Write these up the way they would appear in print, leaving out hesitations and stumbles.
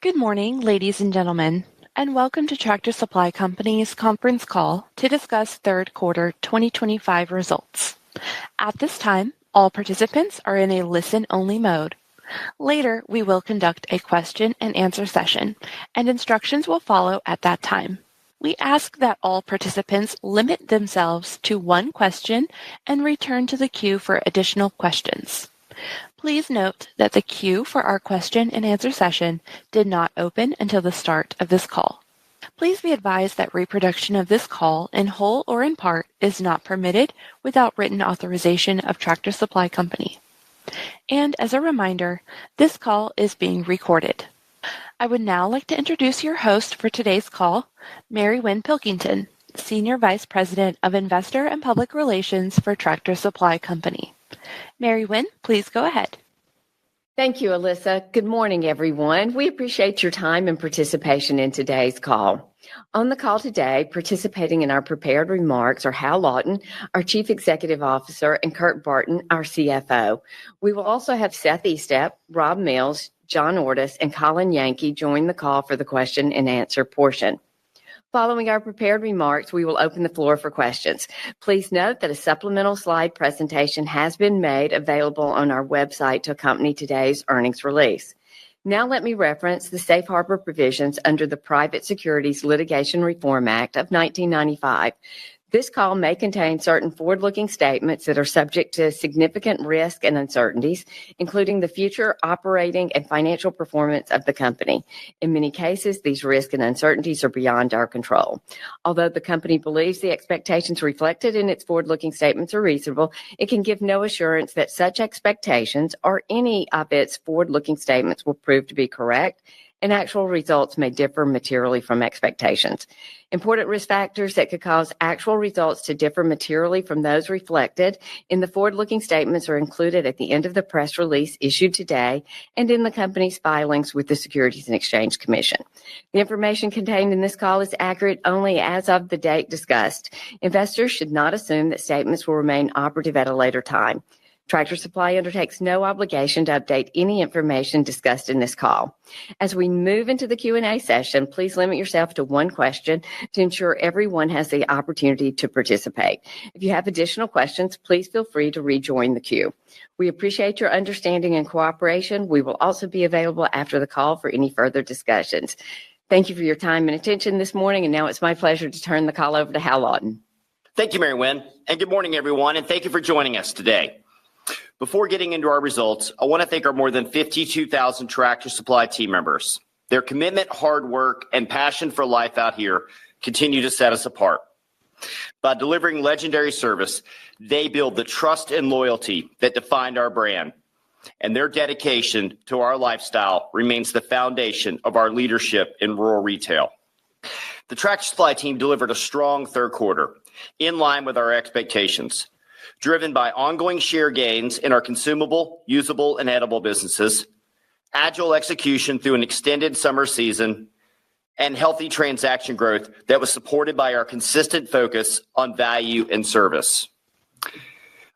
Good morning, ladies and gentlemen, and welcome to Tractor Supply Company's conference call to discuss third quarter 2025 results. At this time, all participants are in a listen-only mode. Later, we will conduct a question-and-answer session, and instructions will follow at that time. We ask that all participants limit themselves to one question and return to the queue for additional questions. Please note that the queue for our question-and-answer session did not open until the start of this call. Please be advised that reproduction of this call in whole or in part is not permitted without written authorization of Tractor Supply Company. And as a reminder, this call is being recorded. I would now like to introduce your host for today's call, Mary Wynn Pilkington, Senior Vice President of Investor and Public Relations for Tractor Supply Company. Mary Wynn, please go ahead. Thank you, Alyssa. Good morning, everyone. We appreciate your time and participation in today's call. On the call today, participating in our prepared remarks are Hal Lawton, our Chief Executive Officer, and Kurt Barton, our CFO. We will also have Seth Estep, Rob Mills, John Ordus, and Colin Yankee join the call for the question and answer portion. Following our prepared remarks, we will open the floor for questions. Please note that a supplemental slide presentation has been made available on our website to accompany today's earnings release. Now let me reference the safe harbor provisions under the Private Securities Litigation Reform Act of 1995. This call may contain certain forward-looking statements that are subject to significant risk and uncertainties, including the future operating and financial performance of the company. In many cases, these risks and uncertainties are beyond our control. Although the company believes the expectations reflected in its forward-looking statements are reasonable, it can give no assurance that such expectations or any of its forward-looking statements will prove to be correct, and actual results may differ materially from expectations. Important risk factors that could cause actual results to differ materially from those reflected in the forward-looking statements are included at the end of the press release issued today and in the company's filings with the Securities and Exchange Commission. The information contained in this call is accurate only as of the date discussed. Investors should not assume that statements will remain operative at a later time. Tractor Supply undertakes no obligation to update any information discussed in this call. As we move into the Q&A session, please limit yourself to one question to ensure everyone has the opportunity to participate. If you have additional questions, please feel free to rejoin the queue. We appreciate your understanding and cooperation. We will also be available after the call for any further discussions. Thank you for your time and attention this morning, and now it's my pleasure to turn the call over to Hal Lawton. Thank you, Mary Wynn, and good morning, everyone, and thank you for joining us today. Before getting into our results, I want to thank our more than 52,000 Tractor Supply team members. Their commitment, hard work, and passion for life out here continue to set us apart. By delivering legendary service, they build the trust and loyalty that defined our brand, and their dedication to our lifestyle remains the foundation of our leadership in rural retail. The Tractor Supply team delivered a strong third quarter, in line with our expectations, driven by ongoing share gains in our consumable, usable, and edible businesses, agile execution through an extended summer season, and healthy transaction growth that was supported by our consistent focus on value and service.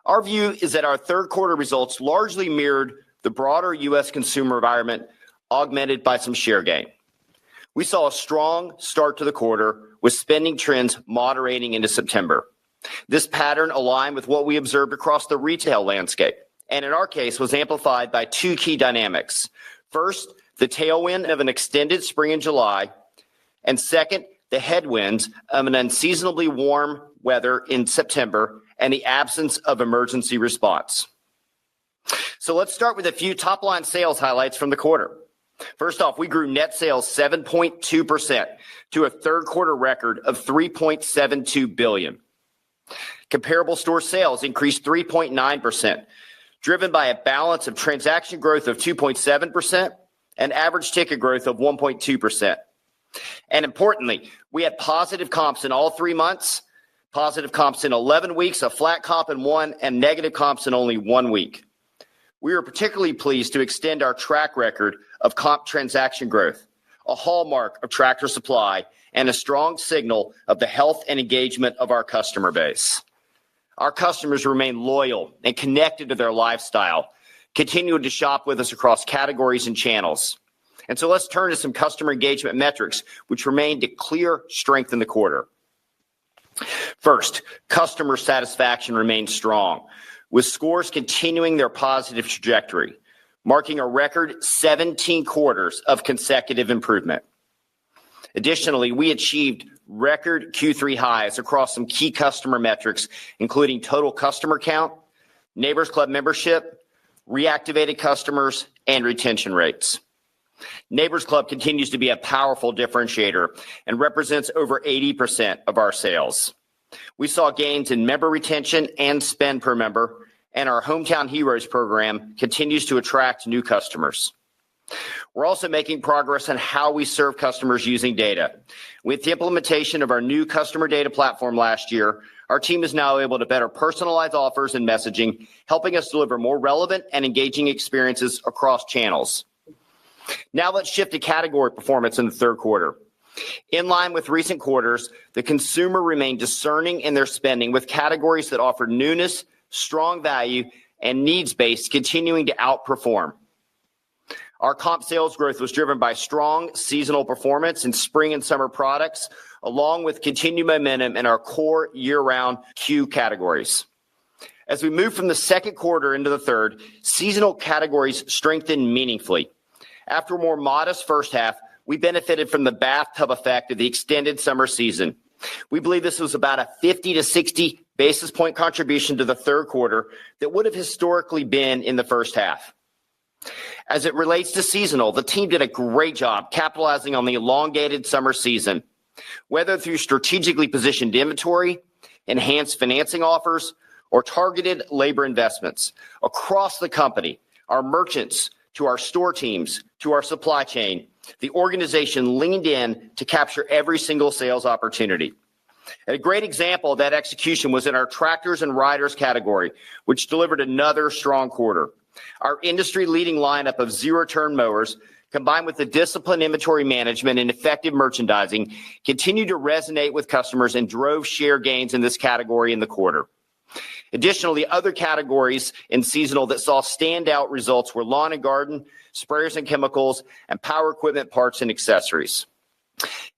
Our view is that our third quarter results largely mirrored the broader U.S. consumer environment, augmented by some share gain. We saw a strong start to the quarter, with spending trends moderating into September. This pattern aligned with what we observed across the retail landscape, and in our case was amplified by two key dynamics. First, the tailwind of an extended spring in July, and second, the headwinds of an unseasonably warm weather in September and the absence of emergency response. So let's start with a few top-line sales highlights from the quarter. First off, we grew net sales 7.2% to a third quarter record of $3.72 billion. Comparable store sales increased 3.9%, driven by a balance of transaction growth of 2.7% and average ticket growth of 1.2%. And importantly, we had positive comps in all 3 months, positive comps in 11 weeks, a flat comp in 1, and negative comps in only 1 week. We are particularly pleased to extend our track record of comp transaction growth, a hallmark of Tractor Supply and a strong signal of the health and engagement of our customer base. Our customers remain loyal and connected to their lifestyle, continuing to shop with us across categories and channels. And so let's turn to some customer engagement metrics, which remained a clear strength in the quarter. First, customer satisfaction remained strong, with scores continuing their positive trajectory, marking a record 17 quarters of consecutive improvement. Additionally, we achieved record Q3 highs across some key customer metrics, including total customer count, Neighbors Club membership, reactivated customers, and retention rates. Neighbors Club continues to be a powerful differentiator and represents over 80% of our sales. We saw gains in member retention and spend per member, and our Hometown Heroes program continues to attract new customers. We're also making progress on how we serve customers using data. With the implementation of our new customer data platform last year, our team is now able to better personalize offers and messaging, helping us deliver more relevant and engaging experiences across channels. Now let's shift to category performance in the third quarter. In line with recent quarters, the consumer remained discerning in their spending, with categories that offer newness, strong value, and needs-based continuing to outperform. Our comp sales growth was driven by strong seasonal performance in spring and summer products, along with continued momentum in our core year-round CUE categories. As we move from the second quarter into the third, seasonal categories strengthened meaningfully. After a more modest first half, we benefited from the bathtub effect of the extended summer season. We believe this was about a 50 to 60 basis point contribution to the third quarter that would have historically been in the first half. As it relates to seasonal, the team did a great job capitalizing on the elongated summer season, whether through strategically positioned inventory, enhanced financing offers, or targeted labor investments. Across the company, our merchants, to our store teams, to our supply chain, the organization leaned in to capture every single sales opportunity. A great example of that execution was in our tractors and riders category, which delivered another strong quarter. Our industry-leading lineup of zero-turn mowers, combined with the disciplined inventory management and effective merchandising, continued to resonate with customers and drove share gains in this category in the quarter. Additionally, other categories in seasonal that saw standout results were lawn and garden, sprayers and chemicals, and power equipment parts and accessories.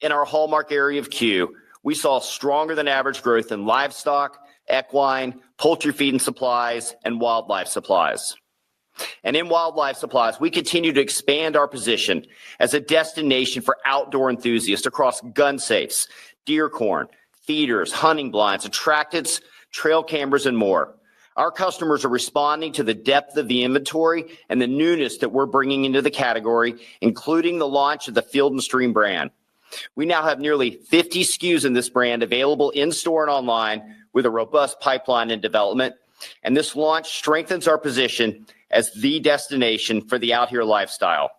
In our hallmark area of CUE, we saw stronger than average growth in livestock, equine, poultry feed and supplies, and wildlife supplies. And in wildlife supplies, we continue to expand our position as a destination for outdoor enthusiasts across gun safes, deer corn, feeders, hunting blinds, attractants, trail cameras, and more. Our customers are responding to the depth of the inventory and the newness that we're bringing into the category, including the launch of the Field & Stream brand. We now have nearly 50 SKUs in this brand available in-store and online with a robust pipeline in development, and this launch strengthens our position as the destination for the out here lifestyle.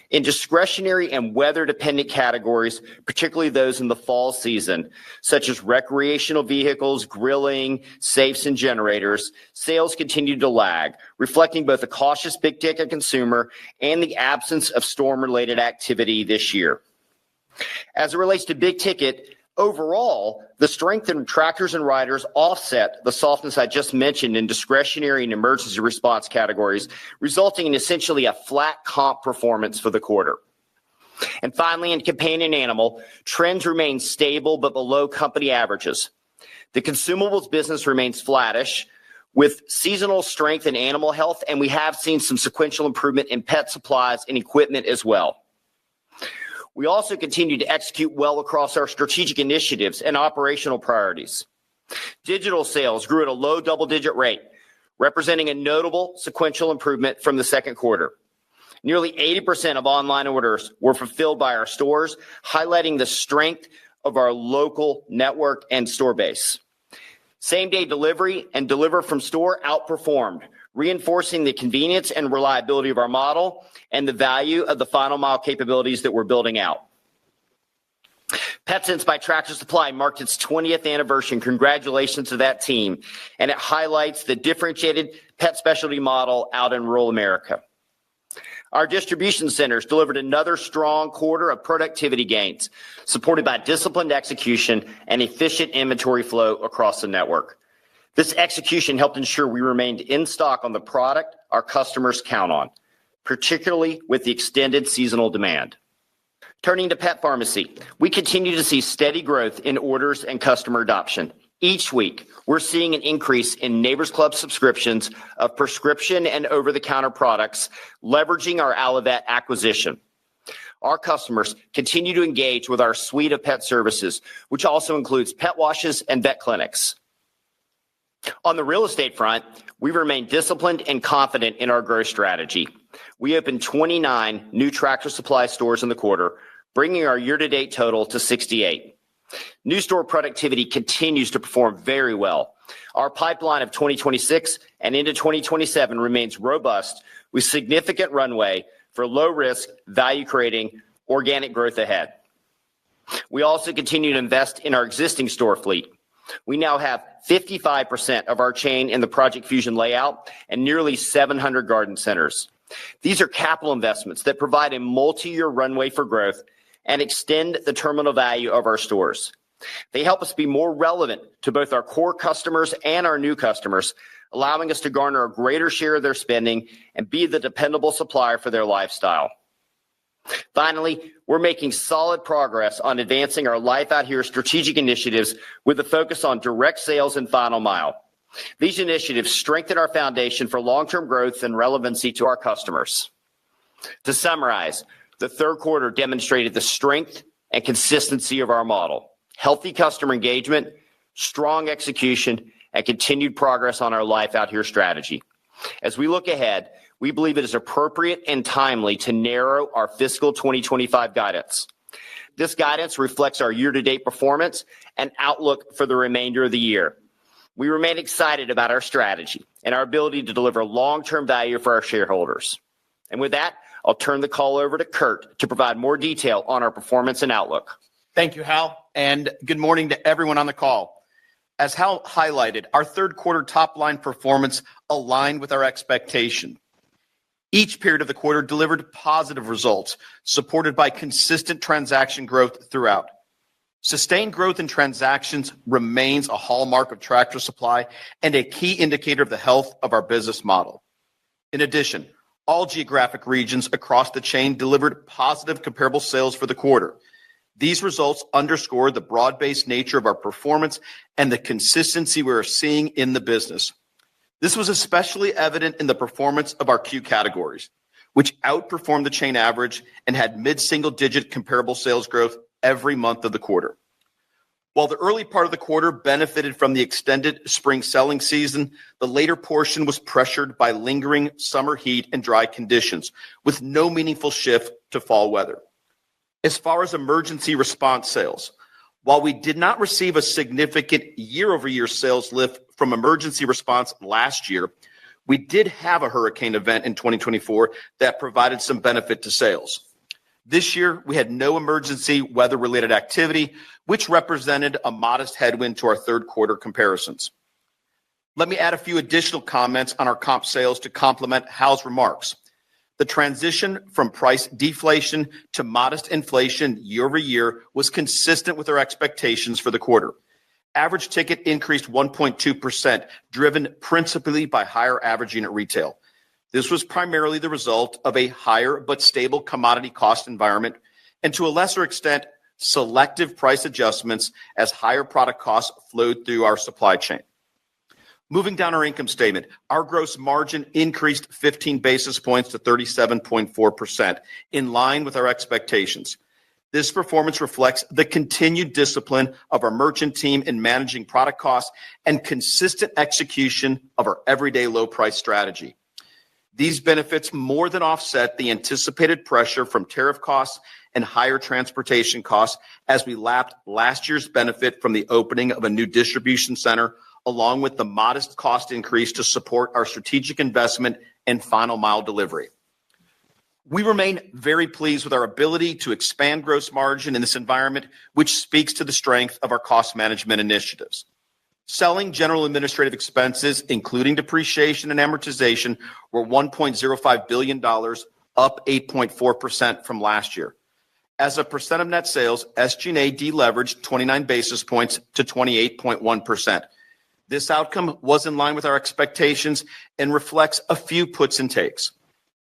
In discretionary and weather-dependent categories, particularly those in the fall season, such as recreational vehicles, grilling, safes, and generators, sales continued to lag, reflecting both a cautious big-ticket consumer and the absence of storm-related activity this year. As it relates to big-ticket, overall, the strength in tractors and riders offset the softness I just mentioned in discretionary and emergency response categories, resulting in essentially a flat comp performance for the quarter. And finally, in companion animal, trends remain stable but below company averages. The consumables business remains flattish, with seasonal strength in animal health, and we have seen some sequential improvement in pet supplies and equipment as well. We also continue to execute well across our strategic initiatives and operational priorities. Digital sales grew at a low double-digit rate, representing a notable sequential improvement from the second quarter. Nearly 80% of online orders were fulfilled by our stores, highlighting the strength of our local network and store base. Same-day delivery and deliver from store outperformed, reinforcing the convenience and reliability of our model and the value of the final mile capabilities that we're building out. PetSense by Tractor Supply marked its 20th anniversary. Congratulations to that team. And it highlights the differentiated pet specialty model out in rural America. Our distribution centers delivered another strong quarter of productivity gains, supported by disciplined execution and efficient inventory flow across the network. This execution helped ensure we remained in stock on the product our customers count on: particularly with the extended seasonal demand. Turning to pet pharmacy, we continue to see steady growth in orders and customer adoption. Each week, we're seeing an increase in Neighbors Club subscriptions of prescription and over-the-counter products, leveraging our Allivet acquisition. Our customers continue to engage with our suite of pet services, which also includes pet washes and vet clinics. On the real estate front, we remain disciplined and confident in our growth strategy. We opened 29 new Tractor Supply stores in the quarter, bringing our year-to-date total to 68. New store productivity continues to perform very well. Our pipeline of 2026 and into 2027 remains robust, with significant runway for low-risk, value-creating organic growth ahead. We also continue to invest in our existing store fleet. We now have 55% of our chain in the Project Fusion layout and nearly 700 garden centers. These are capital investments that provide a multi-year runway for growth and extend the terminal value of our stores. They help us be more relevant to both our core customers and our new customers, allowing us to garner a greater share of their spending and be the dependable supplier for their lifestyle. Finally, we're making solid progress on advancing our Life Out Here strategic initiatives with a focus on direct sales and final mile. These initiatives strengthen our foundation for long-term growth and relevancy to our customers. To summarize, the third quarter demonstrated the strength and consistency of our model, healthy customer engagement, strong execution, and continued progress on our Life Out Here strategy. As we look ahead, we believe it is appropriate and timely to narrow our fiscal 2025 guidance. This guidance reflects our year-to-date performance and outlook for the remainder of the year. We remain excited about our strategy and our ability to deliver long-term value for our shareholders. And with that, I'll turn the call over to Kurt to provide more detail on our performance and outlook. Thank you, Hal, and good morning to everyone on the call. As Hal highlighted, our third quarter top-line performance aligned with our expectation. Each period of the quarter delivered positive results, supported by consistent transaction growth throughout. Sustained growth in transactions remains a hallmark of Tractor Supply and a key indicator of the health of our business model. In addition, all geographic regions across the chain delivered positive comparable sales for the quarter. These results underscore the broad-based nature of our performance and the consistency we are seeing in the business. This was especially evident in the performance of our Q categories, which outperformed the chain average and had mid-single-digit comparable sales growth every month of the quarter. While the early part of the quarter benefited from the extended spring selling season, the later portion was pressured by lingering summer heat and dry conditions, with no meaningful shift to fall weather. As far as emergency response sales, while we did not receive a significant year-over-year sales lift from emergency response last year, we did have a hurricane event in 2024 that provided some benefit to sales. This year, we had no emergency weather-related activity, which represented a modest headwind to our third quarter comparisons. Let me add a few additional comments on our comp sales to complement Hal's remarks. The transition from price deflation to modest inflation year over year was consistent with our expectations for the quarter. Average ticket increased 1.2%, driven principally by higher average unit retail. This was primarily the result of a higher but stable commodity cost environment and, to a lesser extent, selective price adjustments as higher product costs flowed through our supply chain. Moving down our income statement, our gross margin increased 15 basis points to 37.4%, in line with our expectations. This performance reflects the continued discipline of our merchant team in managing product costs and consistent execution of our everyday low price strategy. These benefits more than offset the anticipated pressure from tariff costs and higher transportation costs as we lapped last year's benefit from the opening of a new distribution center, along with the modest cost increase to support our strategic investment in final mile delivery. We remain very pleased with our ability to expand gross margin in this environment, which speaks to the strength of our cost management initiatives. Selling, general, and administrative expenses, including depreciation and amortization, were $1.05 billion, up 8.4% from last year. As a percent of net sales, SG&A deleveraged 29 basis points to 28.1%. This outcome was in line with our expectations and reflects a few puts and takes.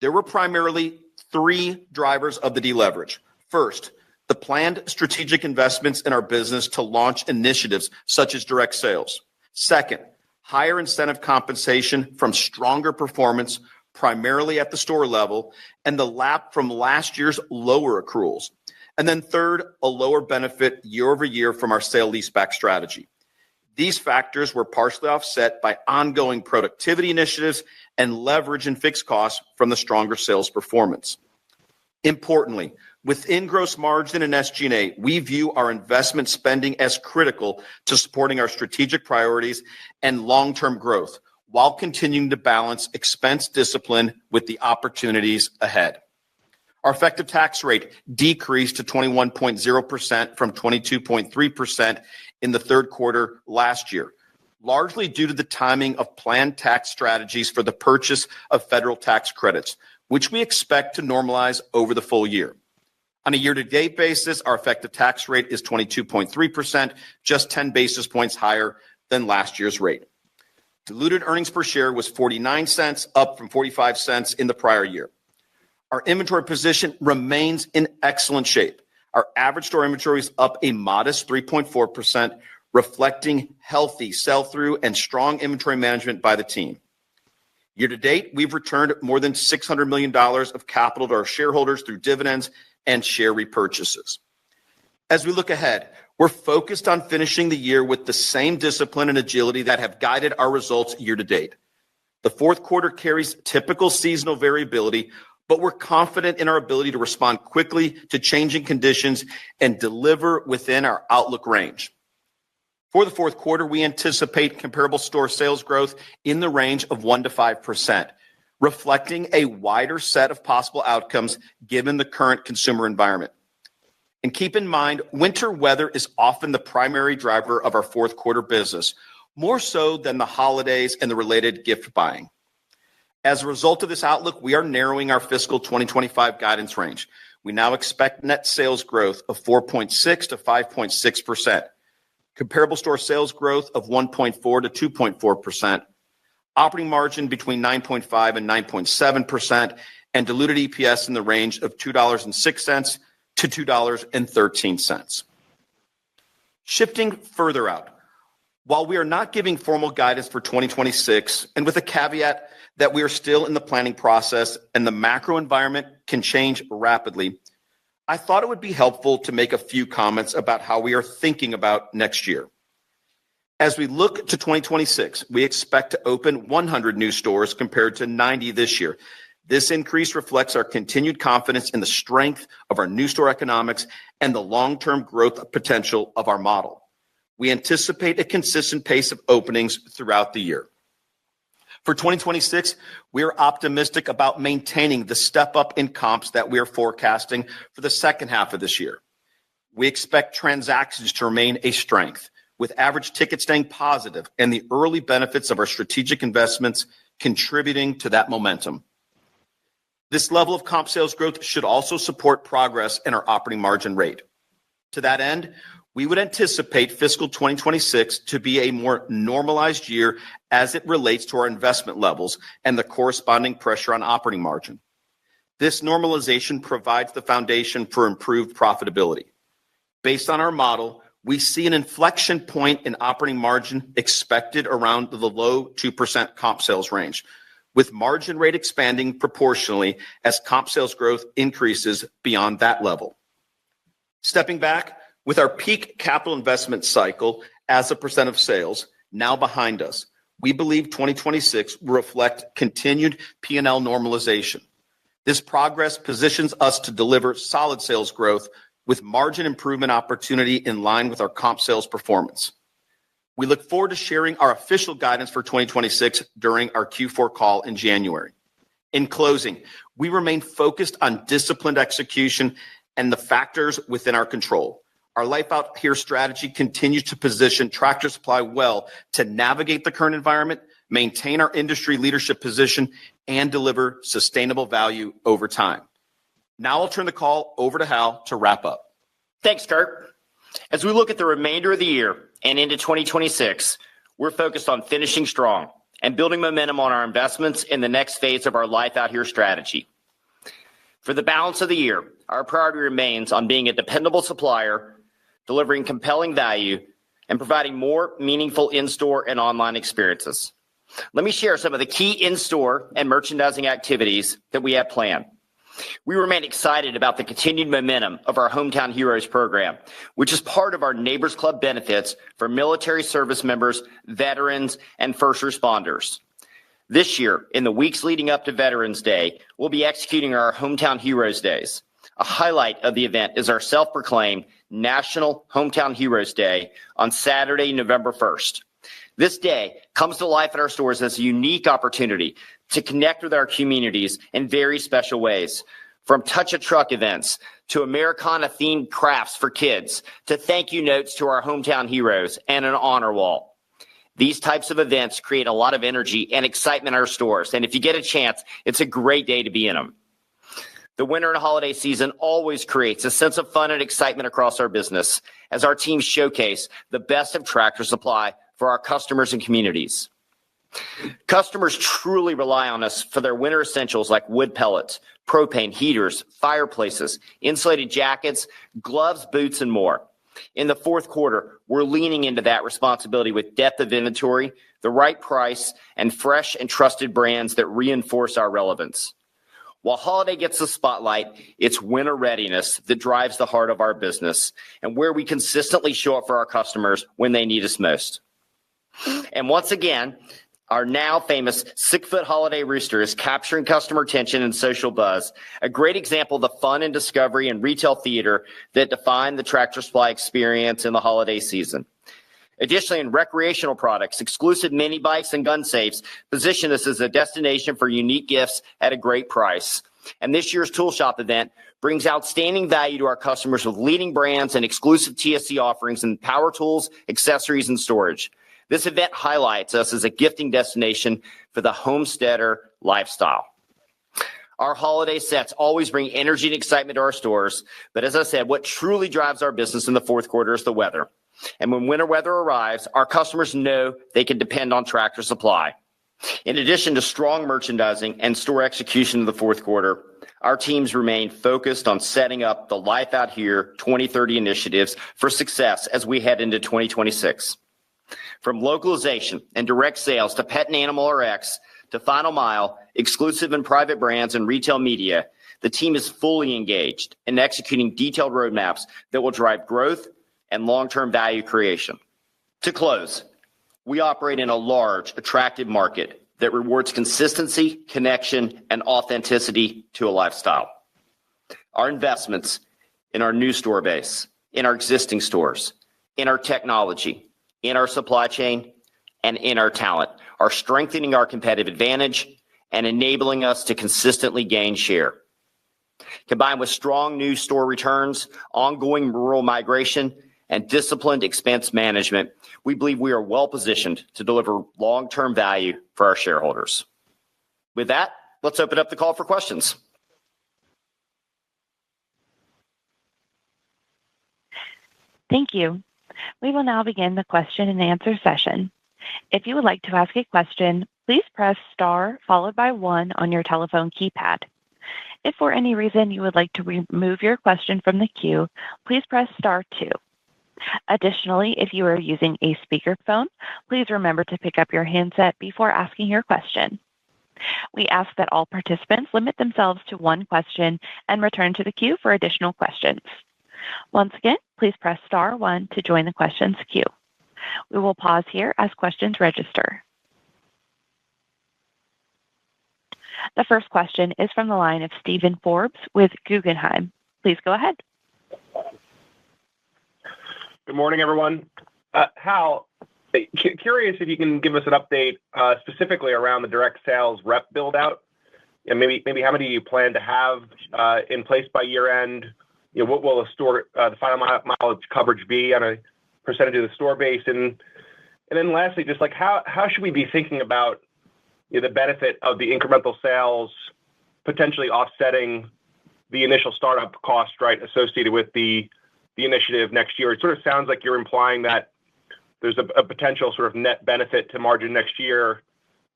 There were primarily three drivers of the deleverage. First, the planned strategic investments in our business to launch initiatives such as direct sales. Second, higher incentive compensation from stronger performance, primarily at the store level, and the lap from last year's lower accruals. And then third, a lower benefit year over year from our sale leaseback strategy. These factors were partially offset by ongoing productivity initiatives and leverage in fixed costs from the stronger sales performance. Importantly, within gross margin and SG&A, we view our investment spending as critical to supporting our strategic priorities and long-term growth, while continuing to balance expense discipline with the opportunities ahead. Our effective tax rate decreased to 21.0% from 22.3% in the third quarter last year, largely due to the timing of planned tax strategies for the purchase of federal tax credits, which we expect to normalize over the full year. On a year-to-date basis, our effective tax rate is 22.3%, just 10 basis points higher than last year's rate. Diluted earnings per share was 49 cents, up from 45 cents in the prior year. Our inventory position remains in excellent shape. Our average store inventory is up a modest 3.4%, reflecting healthy sell-through and strong inventory management by the team. Year to date, we've returned more than $600 million of capital to our shareholders through dividends and share repurchases. As we look ahead, we're focused on finishing the year with the same discipline and agility that have guided our results year to date. The fourth quarter carries typical seasonal variability, but we're confident in our ability to respond quickly to changing conditions and deliver within our outlook range. For the fourth quarter, we anticipate comparable store sales growth in the range of 1% to 5%, reflecting a wider set of possible outcomes given the current consumer environment. And keep in mind, winter weather is often the primary driver of our fourth quarter business, more so than the holidays and the related gift buying. As a result of this outlook, we are narrowing our fiscal 2025 guidance range. We now expect net sales growth of 4.6% to 5.6%, comparable store sales growth of 1.4% to 2.4%, operating margin between 9.5% and 9.7%, and diluted EPS in the range of $2.06 to $2.13. Shifting further out, while we are not giving formal guidance for 2026, and with a caveat that we are still in the planning process and the macro environment can change rapidly, I thought it would be helpful to make a few comments about how we are thinking about next year. As we look to 2026, we expect to open 100 new stores compared to 90 this year. This increase reflects our continued confidence in the strength of our new store economics and the long-term growth potential of our model. We anticipate a consistent pace of openings throughout the year. For 2026, we are optimistic about maintaining the step-up in comps that we are forecasting for the second half of this year. We expect transactions to remain a strength, with average ticket staying positive and the early benefits of our strategic investments contributing to that momentum. This level of comp sales growth should also support progress in our operating margin rate. To that end, we would anticipate fiscal 2026 to be a more normalized year as it relates to our investment levels and the corresponding pressure on operating margin. This normalization provides the foundation for improved profitability. Based on our model, we see an inflection point in operating margin expected around the low 2% comp sales range, with margin rate expanding proportionally as comp sales growth increases beyond that level. Stepping back, with our peak capital investment cycle as a percent of sales now behind us, we believe 2026 will reflect continued P&L normalization. This progress positions us to deliver solid sales growth with margin improvement opportunity in line with our comp sales performance. We look forward to sharing our official guidance for 2026 during our Q4 call in January. In closing, we remain focused on disciplined execution and the factors within our control. Our Life Out Here strategy continues to position Tractor Supply well to navigate the current environment, maintain our industry leadership position, and deliver sustainable value over time. Now I'll turn the call over to Hal to wrap up. Thanks, Kurt. As we look at the remainder of the year and into 2026, we're focused on finishing strong and building momentum on our investments in the next phase of our Life Out Here strategy. For the balance of the year, our priority remains on being a dependable supplier, delivering compelling value, and providing more meaningful in-store and online experiences. Let me share some of the key in-store and merchandising activities that we have planned. We remain excited about the continued momentum of our Hometown Heroes program, which is part of our Neighbors Club benefits for military service members, veterans, and first responders. This year, in the weeks leading up to Veterans Day, we'll be executing our Hometown Heroes Days. A highlight of the event is our self-proclaimed National Hometown Heroes Day on Saturday, November 1st. This day comes to life at our stores as a unique opportunity to connect with our communities in very special ways, from touch-a-truck events to Americana-themed crafts for kids to thank you notes to our hometown heroes and an honor wall. These types of events create a lot of energy and excitement in our stores, and if you get a chance, it's a great day to be in them. The winter and holiday season always creates a sense of fun and excitement across our business as our teams showcase the best of Tractor Supply for our customers and communities. Customers truly rely on us for their winter essentials like wood pellets, propane heaters, fireplaces, insulated jackets, gloves, boots, and more. In the fourth quarter, we're leaning into that responsibility with depth of inventory, the right price, and fresh and trusted brands that reinforce our relevance. While holiday gets the spotlight, it's winter readiness that drives the heart of our business and where we consistently show up for our customers when they need us most. And once again, our now famous 6-foot holiday rooster is capturing customer attention and social buzz, a great example of the fun and discovery and retail theater that define the Tractor Supply experience in the holiday season. Additionally, in recreational products, exclusive mini bikes and gun safes position us as a destination for unique gifts at a great price. And this year's Tool Shop event brings outstanding value to our customers with leading brands and exclusive TSC offerings in power tools, accessories, and storage. This event highlights us as a gifting destination for the homesteader lifestyle. Our holiday sets always bring energy and excitement to our stores, but as I said, what truly drives our business in the fourth quarter is the weather. And when winter weather arrives, our customers know they can depend on Tractor Supply. In addition to strong merchandising and store execution in the fourth quarter, our teams remain focused on setting up the Life Out Here 2030 initiatives for success as we head into 2026. From localization and direct sales to pet and animal RX to final mile, exclusive and private brands and retail media, the team is fully engaged in executing detailed roadmaps that will drive growth and long-term value creation. To close, we operate in a large, attractive market that rewards consistency, connection, and authenticity to a lifestyle. Our investments in our new store base, in our existing stores, in our technology, in our supply chain, and in our talent are strengthening our competitive advantage and enabling us to consistently gain share. Combined with strong new store returns, ongoing rural migration, and disciplined expense management, we believe we are well positioned to deliver long-term value for our shareholders. With that, let's open up the call for questions. Thank you. We will now begin the question and answer session. If you would like to ask a question, please press star followed by 1 on your telephone keypad. If for any reason you would like to remove your question from the queue, please press star 2. Additionally, if you are using a speakerphone, please remember to pick up your handset before asking your question. We ask that all participants limit themselves to 1 question and return to the queue for additional questions. Once again, please press star 1 to join the questions queue. We will pause here as questions register. The first question is from the line of Steven Forbes with Guggenheim. Please go ahead. Good morning, everyone. Hal, curious if you can give us an update specifically around the direct sales rep build out, and maybe how many you plan to have in place by year end. You know, what will the final mileage coverage be on a percentage of the store base, and then lastly, just like how should we be thinking about the benefit of the incremental sales potentially offsetting the initial startup cost, right, associated with the initiative next year? It sort of sounds like you're implying that there's a potential sort of net benefit to margin next year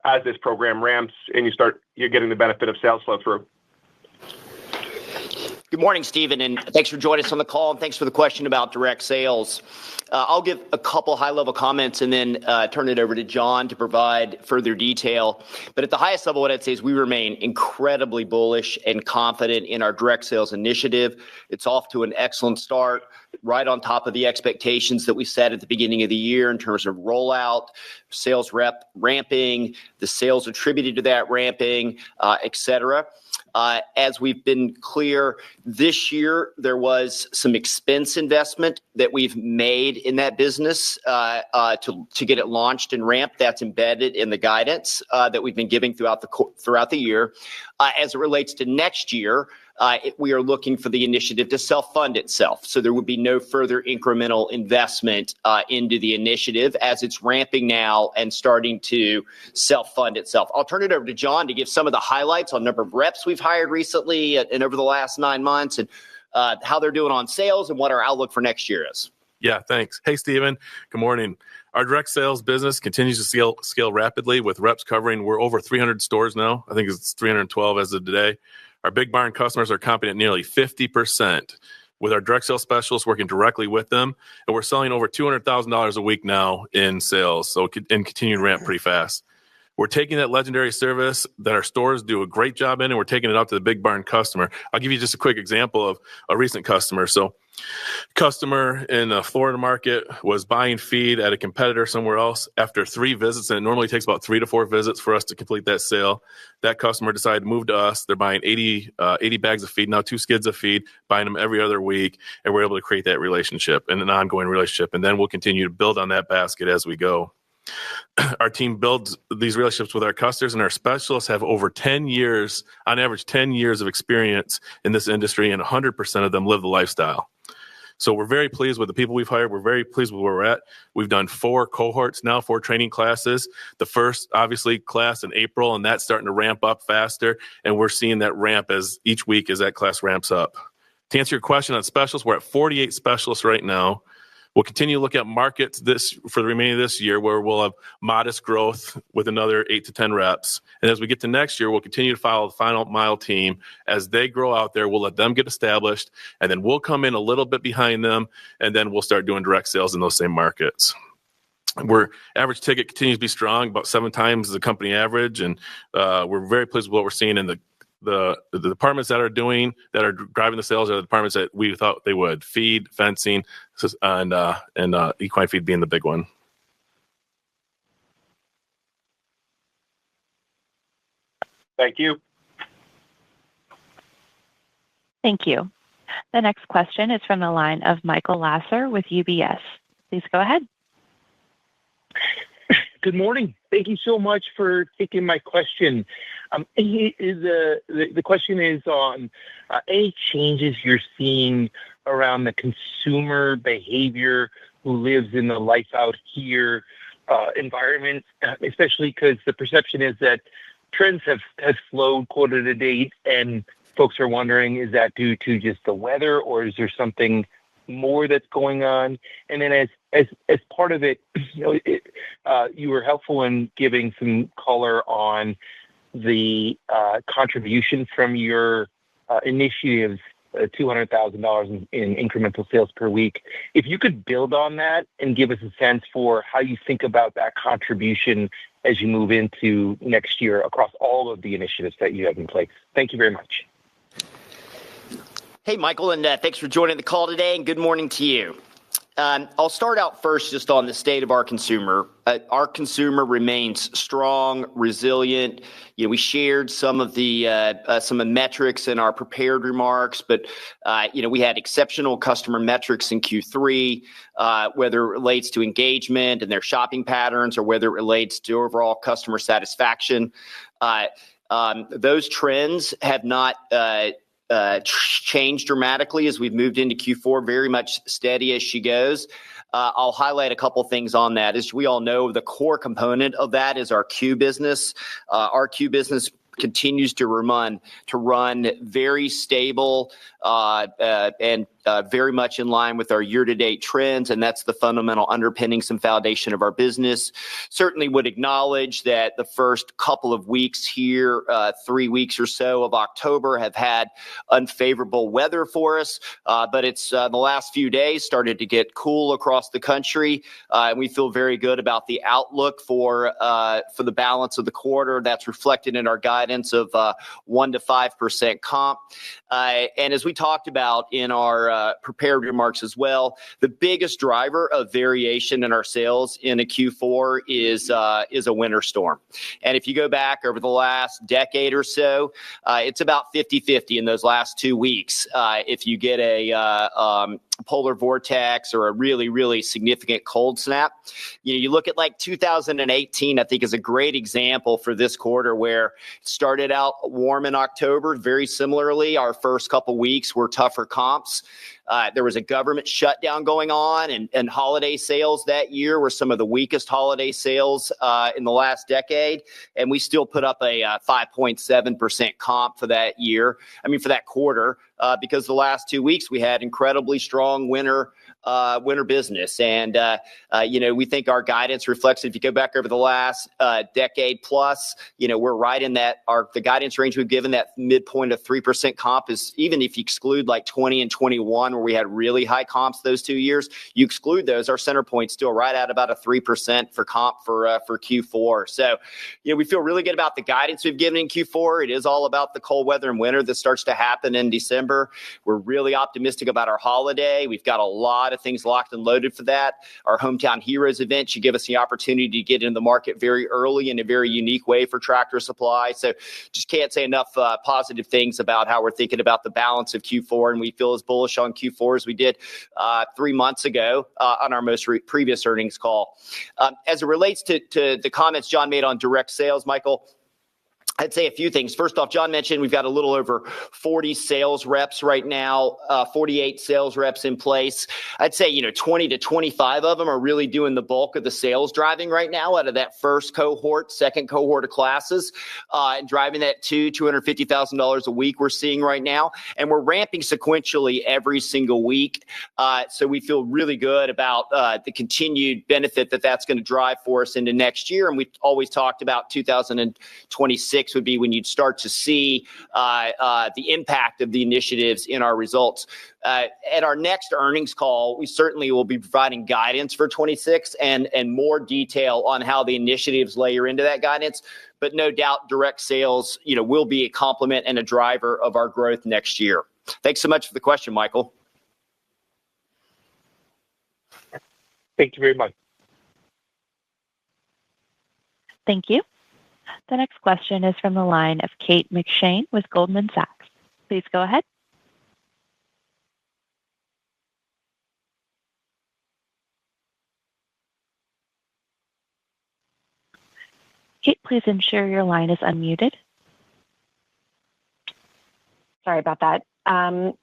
as this program ramps and you're getting the benefit of sales flow through? Good morning, Stephen, and thanks for joining us on the call, and thanks for the question about direct sales. I'll give a couple high-level comments and then turn it over to John to provide further detail. But at the highest level, what I'd say is we remain incredibly bullish and confident in our direct sales initiative. It's off to an excellent start, right on top of the expectations that we set at the beginning of the year in terms of rollout, sales rep ramping, the sales attributed to that ramping, et cetera. As we've been clear, this year there was some expense investment that we've made in that business to get it launched and ramped. That's embedded in the guidance that we've been giving throughout the year. As it relates to next year, we are looking for the initiative to self-fund itself. So there would be no further incremental investment into the initiative as it's ramping now and starting to self-fund itself. I'll turn it over to John to give some of the highlights on number of reps we've hired recently and over the last 9 months and how they're doing on sales and what our outlook for next year is. Yeah, thanks. Hey, Stephen. Good morning. Our direct sales business continues to scale rapidly with reps covering. We're over 300 stores now. I think it's 312 as of today. Our big barn customers are comping at nearly 50% with our direct sales specialists working directly with them. And we're selling over $200,000 a week now in sales. So and continue to ramp pretty fast. We're taking that legendary service that our stores do a great job in, and we're taking it out to the big barn customer. I'll give you just a quick example of a recent customer. So customer in the Florida market was buying feed at a competitor somewhere else. After 3 visits, and it normally takes about 3 to 4 visits for us to complete that sale, that customer decided to move to us. They're buying 80 bags of feed, now 2 skids of feed, buying them every other week, and we're able to create that relationship and an ongoing relationship. And then we'll continue to build on that basket as we go. Our team builds these relationships with our customers, and our specialists have over 10 years, on average 10 years of experience in this industry, and 100% of them live the lifestyle. So we're very pleased with the people we've hired. We're very pleased with where we're at. We've done 4 cohorts now, 4 training classes. The first, obviously, class in April, and that's starting to ramp up faster, and we're seeing that ramp as each week as that class ramps up. To answer your question on specialists, we're at 48 specialists right now. We'll continue to look at markets for the remaining of this year where we'll have modest growth with another 8 to 10 reps. And as we get to next year, we'll continue to follow the final mile team. As they grow out there, we'll let them get established, and then we'll come in a little bit behind them, and then we'll start doing direct sales in those same markets. Our average ticket continues to be strong, about 7 times the company average, and we're very pleased with what we're seeing in the departments that are driving the sales are the departments that we thought they would: feed, fencing, and equine feed being the big one. Thank you. Thank you. The next question is from the line of Michael Lasser with UBS. Please go ahead. Good morning. Thank you so much for taking my question. The question is on any changes you're seeing around the consumer behavior who lives in the life out here environment, especially because the perception is that trends have slowed quarter to date, and folks are wondering, is that due to just the weather, or is there something more that's going on? And then as part of it, you were helpful in giving some color on the contribution from your initiatives, $200,000 in incremental sales per week. If you could build on that and give us a sense for how you think about that contribution as you move into next year across all of the initiatives that you have in place. Thank you very much. Hey, Michael, and thanks for joining the call today, and good morning to you. I'll start out first just on the state of our consumer. Our consumer remains strong, resilient. We shared some of the metrics in our prepared remarks, but we had exceptional customer metrics in Q3, whether it relates to engagement and their shopping patterns or whether it relates to overall customer satisfaction. Those trends have not changed dramatically as we've moved into Q4, very much steady as she goes. I'll highlight a couple things on that. As we all know, the core component of that is our Q business. Our Q business continues to run very stable and very much in line with our year-to-date trends, and that's the fundamental underpinnings and foundation of our business. Certainly would acknowledge that the first couple of weeks here, 3 weeks or so of October, have had unfavorable weather for us, but it's the last few days started to get cool across the country, and we feel very good about the outlook for the balance of the quarter. That's reflected in our guidance of 1 to 5% comp. And as we talked about in our prepared remarks as well, the biggest driver of variation in our sales in a Q4 is a winter storm. And if you go back over the last decade or so, it's about 50-50 in those last 2 weeks. If you get a polar vortex or a really, really significant cold snap. You look at like 2018, I think is a great example for this quarter where it started out warm in October. Very similarly, our first couple weeks were tougher comps. There was a government shutdown going on, and holiday sales that year were some of the weakest holiday sales in the last decade. And we still put up a 5.7% comp for that year. For that quarter, because the last 2 weeks we had incredibly strong winter business. And, we think our guidance reflects, if you go back over the last decade plus, we're right in that the guidance range we've given, that midpoint of 3% comp, is, even if you exclude like 20 and 21, where we had really high comps those 2 years, you exclude those, our center point's still right at about a 3% for comp for Q4. So, we feel really good about the guidance we've given in Q4. It is all about the cold weather and winter that starts to happen in December. We're really optimistic about our holiday. We've got a lot of things locked and loaded for that. Our Hometown Heroes event should give us the opportunity to get into the market very early in a very unique way for Tractor Supply. So just can't say enough positive things about how we're thinking about the balance of Q4, and we feel as bullish on Q4 as we did 3 months ago on our most previous earnings call. As it relates to the comments John made on direct sales, Michael, I'd say a few things. First off, John mentioned we've got a little over 40 sales reps right now, 48 sales reps in place. I'd say, 20 to 25 of them are really doing the bulk of the sales driving right now out of that first cohort, second cohort of classes, and driving that $250,000 a week we're seeing right now. And we're ramping sequentially every single week. So we feel really good about the continued benefit that's going to drive for us into next year. And we've always talked about 2026 would be when you'd start to see the impact of the initiatives in our results. At our next earnings call, we certainly will be providing guidance for 26 and more detail on how the initiatives layer into that guidance. But no doubt direct sales, will be a complement and a driver of our growth next year. Thanks so much for the question, Michael. Thank you very much. Thank you. The next question is from the line of Kate McShane with Goldman Sachs. Please go ahead. Kate, please ensure your line is unmuted. Sorry about that.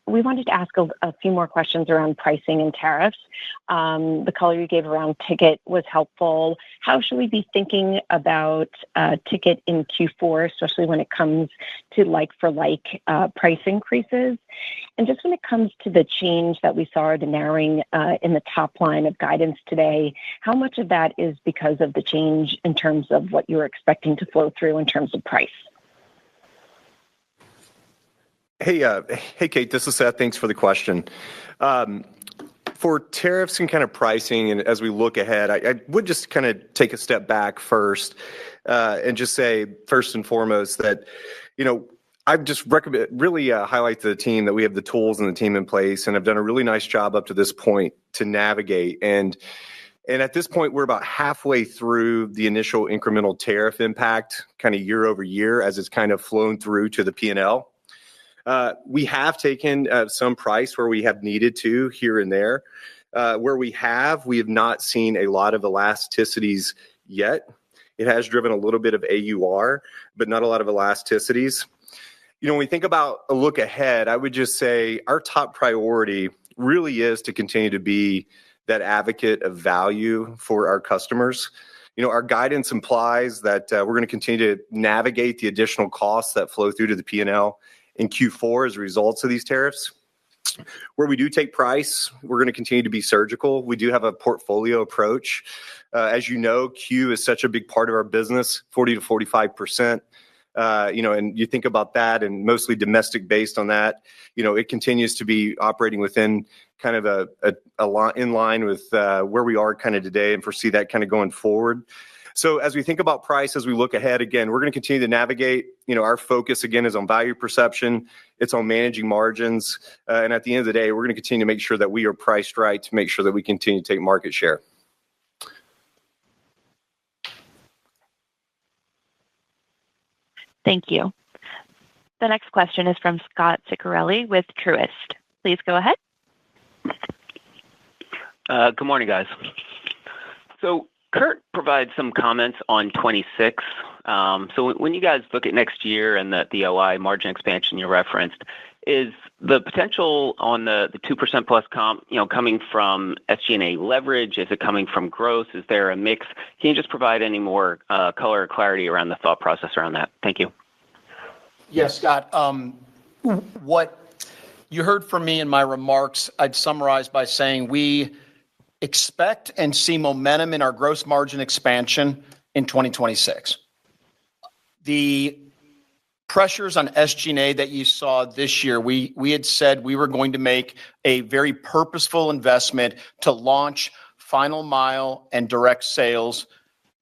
We wanted to ask a few more questions around pricing and tariffs. The color you gave around ticket was helpful. How should we be thinking about ticket in Q4, especially when it comes to like-for-like price increases? And just when it comes to the change that we saw, the narrowing in the top line of guidance today, how much of that is because of the change in terms of what you were expecting to flow through in terms of price? Hey, Kate, this is Seth. Thanks for the question. For tariffs and kind of pricing, and as we look ahead, I would just kind of take a step back first and just say, first and foremost, that, I just recommend really highlight to the team that we have the tools and the team in place and have done a really nice job up to this point to navigate. And at this point, we're about halfway through the initial incremental tariff impact kind of year over year as it's kind of flown through to the P&L. We have taken some price where we have needed to here and there. Where we have not seen a lot of elasticities yet. It has driven a little bit of AUR, but not a lot of elasticities. When we think about a look ahead, I would just say our top priority really is to continue to be that advocate of value for our customers. Our guidance implies that we're going to continue to navigate the additional costs that flow through to the P&L in Q4 as a result of these tariffs. Where we do take price, we're going to continue to be surgical. We do have a portfolio approach. As you know, Q is such a big part of our business, 40 to 45%. And you think about that and mostly domestic based on that, it continues to be operating within kind of in line with where we are kind of today and foresee that kind of going forward. So as we think about price, as we look ahead, again, we're going to continue to navigate. Our focus, again, is on value perception. It's on managing margins. And at the end of the day, we're going to continue to make sure that we are priced right to make sure that we continue to take market share. Thank you. The next question is from Scott Ciccarelli with Truist. Please go ahead. Good morning, guys. So Kurt provides some comments on 26. So when you guys look at next year and the OI margin expansion you referenced, is the potential on the 2% plus comp, coming from SG&A leverage? Is it coming from growth? Is there a mix? Can you just provide any more color or clarity around the thought process around that? Thank you. Yes, Scott. What you heard from me in my remarks, I'd summarize by saying we expect and see momentum in our gross margin expansion in 2026. The pressures on SG&A that you saw this year, we had said we were going to make a very purposeful investment to launch final mile and direct sales,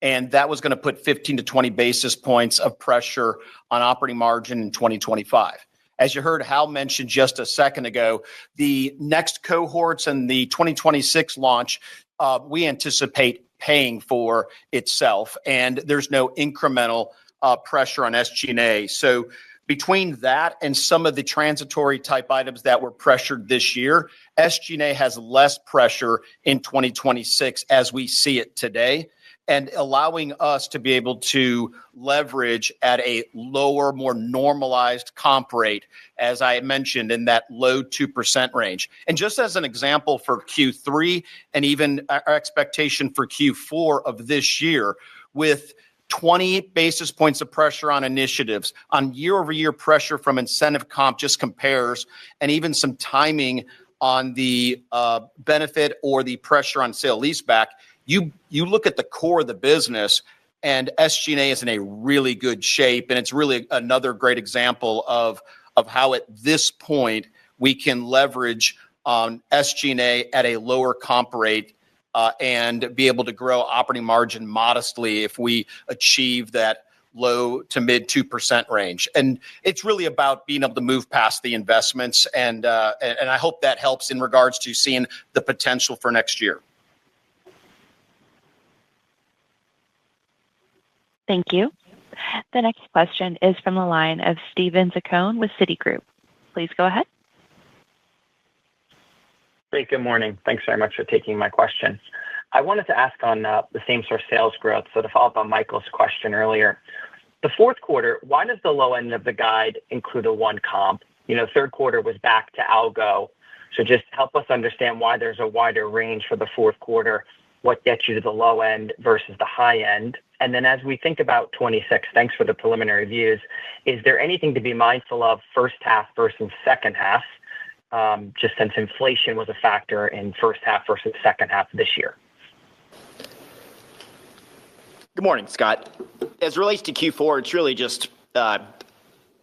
and that was going to put 15 to 20 basis points of pressure on operating margin in 2025. As you heard Hal mention just a second ago, the next cohorts and the 2026 launch, we anticipate paying for itself, and there's no incremental pressure on SG&A. So between that and some of the transitory type items that were pressured this year, SG&A has less pressure in 2026 as we see it today, and allowing us to be able to leverage at a lower, more normalized comp rate, as I mentioned, in that low 2% range. And just as an example for Q3 and even our expectation for Q4 of this year, with 20 basis points of pressure on initiatives, on year-over-year pressure from incentive comp just compares, and even some timing on the benefit or the pressure on sale leaseback, you look at the core of the business, and SG&A is in a really good shape, and it's really another great example of how at this point we can leverage on SG&A at a lower comp rate and be able to grow operating margin modestly if we achieve that low to mid 2% range. And it's really about being able to move past the investments, and I hope that helps in regards to seeing the potential for next year. Thank you. The next question is from the line of Steven Zaccone with Citigroup. Please go ahead. Great. Good morning. Thanks very much for taking my question. I wanted to ask on the same-store sales growth. So to follow up on Michael's question earlier, the fourth quarter, why does the low end of the guide include a 1 comp? Third quarter was back to algo. So just help us understand why there's a wider range for the fourth quarter, what gets you to the low end versus the high end. And then as we think about 26, thanks for the preliminary views. Is there anything to be mindful of first half versus second half, just since inflation was a factor in first half versus second half this year? Good morning, Scott. As it relates to Q4, it's really just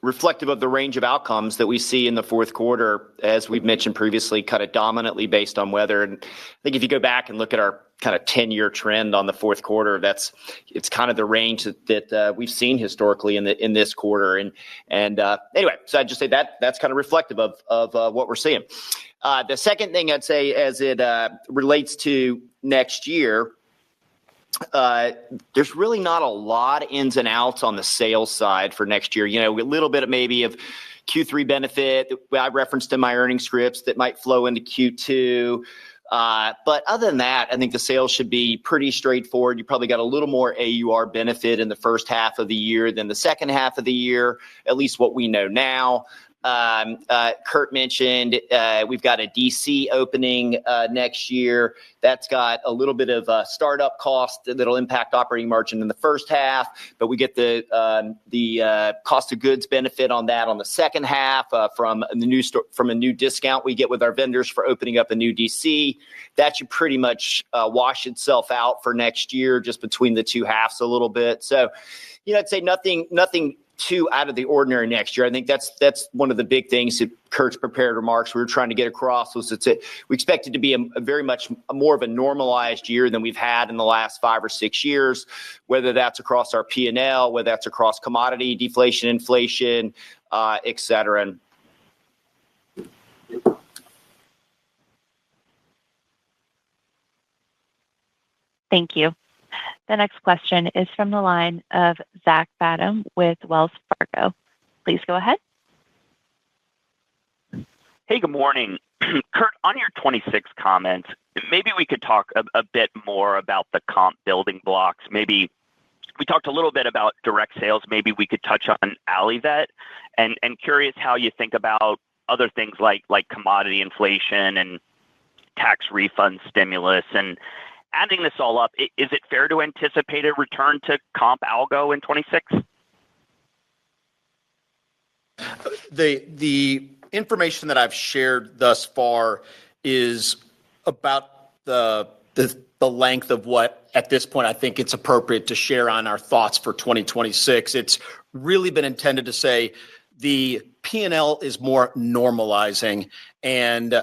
reflective of the range of outcomes that we see in the fourth quarter, as we've mentioned previously, kind of dominantly based on weather. And I think if you go back and look at our kind of 10-year trend on the fourth quarter, it's kind of the range that we've seen historically in this quarter. And anyway, so I'd just say that's kind of reflective of what we're seeing. The second thing I'd say as it relates to next year, there's really not a lot of ins and outs on the sales side for next year. A little bit of maybe of Q3 benefit that I referenced in my earnings scripts that might flow into Q2. But other than that, I think the sales should be pretty straightforward. You probably got a little more AUR benefit in the first half of the year than the second half of the year, at least what we know now. Kurt mentioned we've got a DC opening next year. That's got a little bit of startup cost that'll impact operating margin in the first half, but we get the cost of goods benefit on that on the second half from a new discount we get with our vendors for opening up a new DC. That should pretty much wash itself out for next year, just between the two halves a little bit. So, I'd say nothing too out of the ordinary next year. I think that's one of the big things that Kurt's prepared remarks we were trying to get across was we expect it to be a very much more of a normalized year than we've had in the last 5 or 6 years, whether that's across our P&L, whether that's across commodity, deflation, inflation, et cetera. Thank you. The next question is from the line of Zach Badham with Wells Fargo. Please go ahead. Hey, good morning. Kurt, on your 26 comments, maybe we could talk a bit more about the comp building blocks. Maybe we talked a little bit about direct sales. Maybe we could touch on Allivet and curious how you think about other things like commodity inflation and tax refund stimulus. And adding this all up, is it fair to anticipate a return to comp algo in 26? The information that I've shared thus far is about the length of what, at this point, I think it's appropriate to share on our thoughts for 2026. It's really been intended to say the P&L is more normalizing and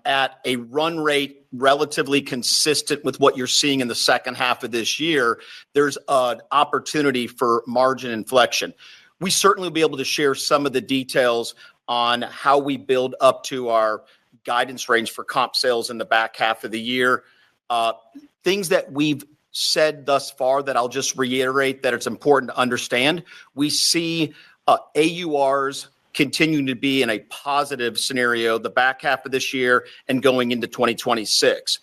at a run rate relatively consistent with what you're seeing in the second half of this year, there's an opportunity for margin inflection. We certainly will be able to share some of the details on how we build up to our guidance range for comp sales in the back half of the year. Things that we've said thus far that I'll just reiterate that it's important to understand. We see AURs continuing to be in a positive scenario the back half of this year and going into 2026.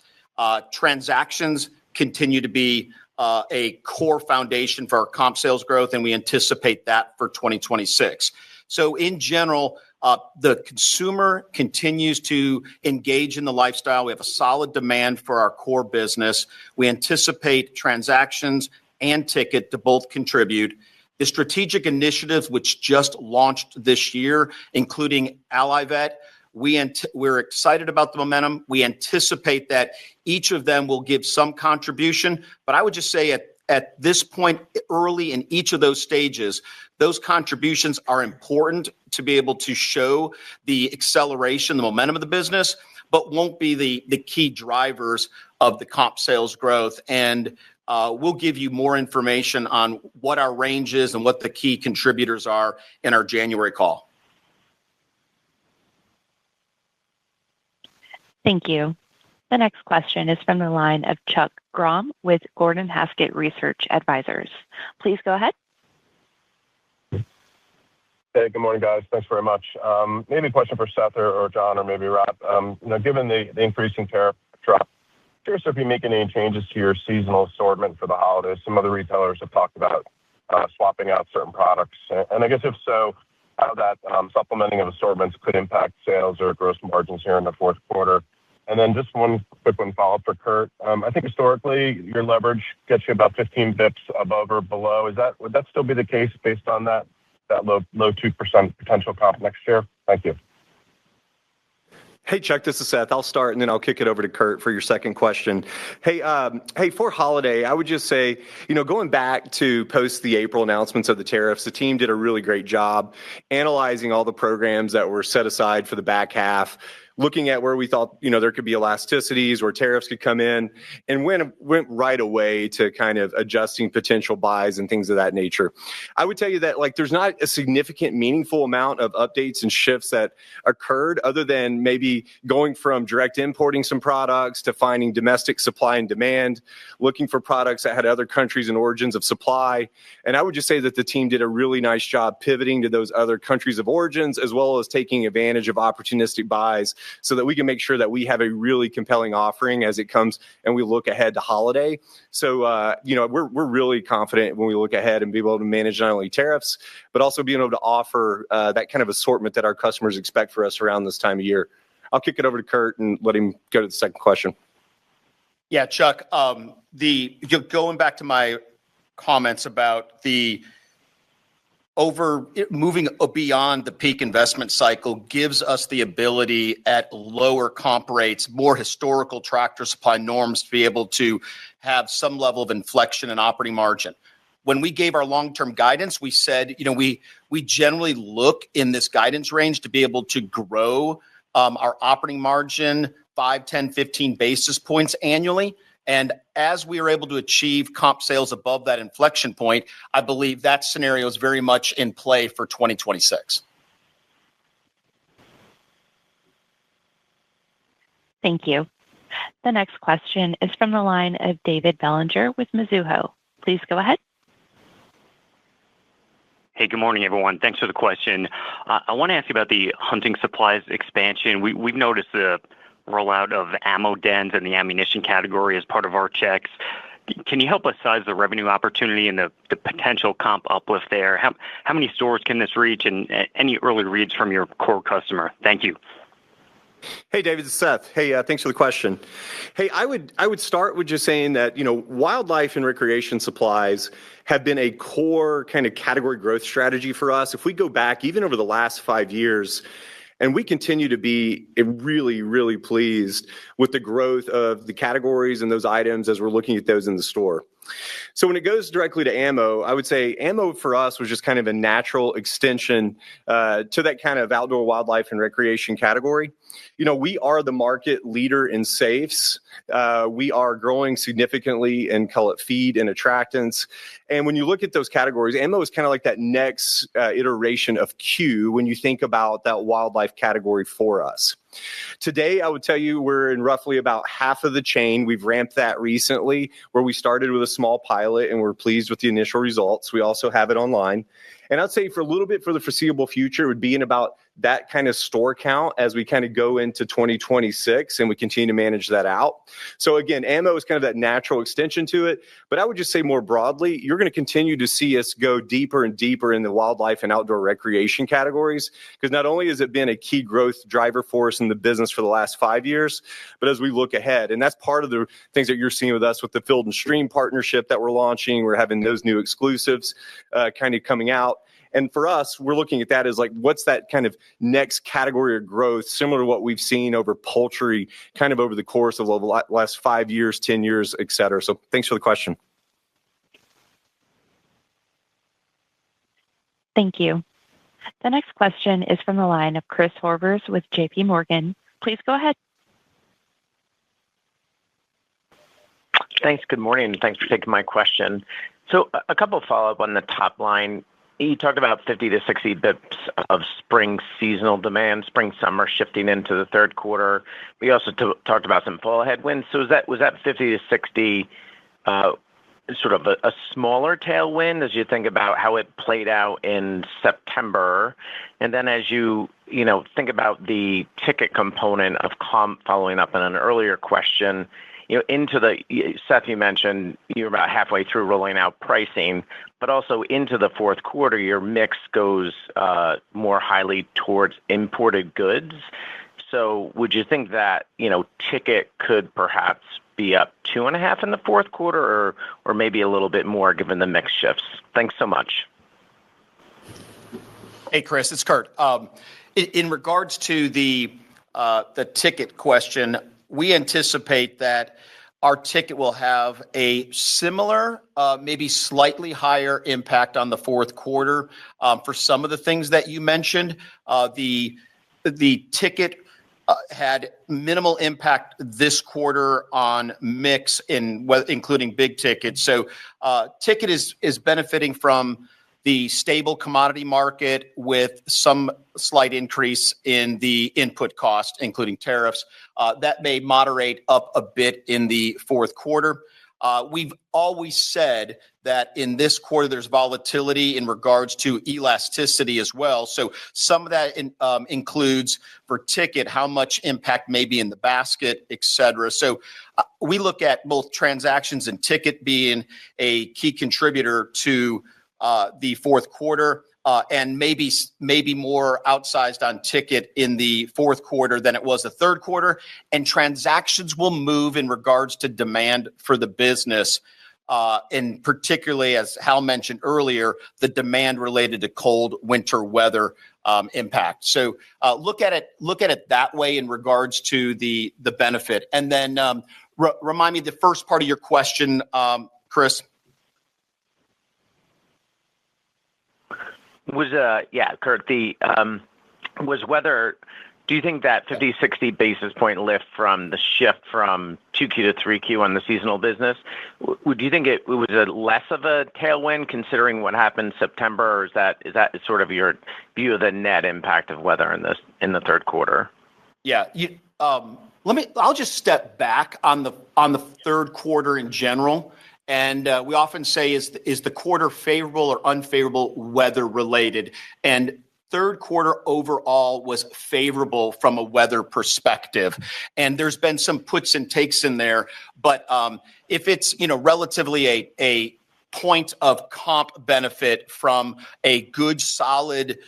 Transactions continue to be a core foundation for our comp sales growth, and we anticipate that for 2026. So in general, the consumer continues to engage in the lifestyle. We have a solid demand for our core business. We anticipate transactions and ticket to both contribute. The strategic initiatives which just launched this year, including Allivet, we're excited about the momentum. We anticipate that each of them will give some contribution, but I would just say at this point, early in each of those stages, those contributions are important to be able to show the acceleration, the momentum of the business, but won't be the key drivers of the comp sales growth. And we'll give you more information on what our range is and what the key contributors are in our January call. Thank you. The next question is from the line of Chuck Grom with Gordon Haskett Research Advisors. Please go ahead. Hey, good morning, guys. Thanks very much. Maybe a question for Seth or John or maybe Rob. Given the increasing tariff drop, curious if you're making any changes to your seasonal assortment for the holidays. Some other retailers have talked about swapping out certain products. And I guess if so, how that supplementing of assortments could impact sales or gross margins here in the fourth quarter. And then just one quick follow-up for Kurt. I think historically your leverage gets you about 15 bips above or below. Would that still be the case based on that low 2% potential comp next year? Thank you. Hey, Chuck, this is Seth. I'll start and then I'll kick it over to Kurt for your second question. Hey, for holiday, I would just say, going back to post the April announcements of the tariffs, the team did a really great job analyzing all the programs that were set aside for the back half, looking at where we thought, there could be elasticities, where tariffs could come in, and went right away to kind of adjusting potential buys and things of that nature. I would tell you that there's not a significant, meaningful amount of updates and shifts that occurred other than maybe going from direct importing some products to finding domestic supply and demand, looking for products that had other countries and origins of supply. And I would just say that the team did a really nice job pivoting to those other countries of origins, as well as taking advantage of opportunistic buys so that we can make sure that we have a really compelling offering as it comes and we look ahead to holiday. So, we're really confident when we look ahead and be able to manage not only tariffs, but also being able to offer that kind of assortment that our customers expect for us around this time of year. I'll kick it over to Kurt and let him go to the second question. Yeah, Chuck, going back to my comments about the moving beyond the peak investment cycle gives us the ability at lower comp rates, more historical Tractor Supply norms, to be able to have some level of inflection in operating margin. When we gave our long-term guidance, we said, we generally look in this guidance range to be able to grow our operating margin 5, 10, 15 basis points annually. And as we are able to achieve comp sales above that inflection point, I believe that scenario is very much in play for 2026. Thank you. The next question is from the line of David Bellinger with Mizuho. Please go ahead. Hey, good morning, everyone. Thanks for the question. I want to ask you about the hunting supplies expansion. We've noticed the rollout of ammo dens in the ammunition category as part of our checks. Can you help us size the revenue opportunity and the potential comp uplift there? How many stores can this reach, and any early reads from your core customer? Thank you. Hey, David, it's Seth. Hey, thanks for the question. Hey, I would start with just saying that, wildlife and recreation supplies have been a core kind of category growth strategy for us. If we go back even over the last 5 years, and we continue to be really, really pleased with the growth of the categories and those items as we're looking at those in the store. So when it goes directly to ammo, I would say ammo for us was just kind of a natural extension to that kind of outdoor wildlife and recreation category. We are the market leader in safes. We are growing significantly in cullet feed and attractants. And when you look at those categories, ammo is kind of like that next iteration of Q when you think about that wildlife category for us. Today, I would tell you we're in roughly about half of the chain. We've ramped that recently, where we started with a small pilot and we're pleased with the initial results. We also have it online. And I'd say for a little bit for the foreseeable future, it would be in about that kind of store count as we kind of go into 2026 and we continue to manage that out. So again, ammo is kind of that natural extension to it. But I would just say more broadly, you're going to continue to see us go deeper and deeper in the wildlife and outdoor recreation categories, because not only has it been a key growth driver for us in the business for the last 5 years, but as we look ahead, and that's part of the things that you're seeing with us with the Field and Stream partnership that we're launching. We're having those new exclusives kind of coming out. And for us, we're looking at that as like, what's that kind of next category of growth, similar to what we've seen over poultry, kind of over the course of the last 5 years, 10 years, et cetera. So thanks for the question. Thank you. The next question is from the line of Chris Horvers with JP Morgan. Please go ahead. Thanks. Good morning. Thanks for taking my question. So a couple of follow-up on the top line. You talked about 50 to 60 bips of spring seasonal demand, spring summer shifting into the third quarter. We also talked about some fall headwinds. So was that 50 to 60 sort of a smaller tailwind as you think about how it played out in September? And then as you think about the ticket component of comp, following up on an earlier question, Seth, you mentioned you're about halfway through rolling out pricing, but also into the fourth quarter, your mix goes more highly towards imported goods. So would you think that, ticket could perhaps be up 2.5 in the fourth quarter or maybe a little bit more given the mix shifts? Thanks so much. Hey, Chris, it's Kurt. In regards to the ticket question, we anticipate that our ticket will have a similar, maybe slightly higher impact on the fourth quarter for some of the things that you mentioned. The ticket had minimal impact this quarter on mix, including big ticket. So ticket is benefiting from the stable commodity market with some slight increase in the input cost, including tariffs. That may moderate up a bit in the fourth quarter. We've always said that in this quarter, there's volatility in regards to elasticity as well. So some of that includes for ticket, how much impact may be in the basket, et cetera. So we look at both transactions and ticket being a key contributor to the fourth quarter. And maybe more outsized on ticket in the fourth quarter than it was the third quarter. And transactions will move in regards to demand for the business, and particularly, as Hal mentioned earlier, the demand related to cold winter weather impact. So look at it that way in regards to the benefit. And then remind me the first part of your question, Chris. Kurt, was whether, do you think that 50, 60 basis point lift from the shift from 2Q to 3Q on the seasonal business, do you think it was less of a tailwind considering what happened in September, or is that sort of your view of the net impact of weather in the third quarter? Yeah, I'll just step back on the third quarter in general. And we often say, is the quarter favorable or unfavorable weather related? And third quarter overall was favorable from a weather perspective. And there's been some puts and takes in there. But if it's relatively a point of comp benefit from a good solid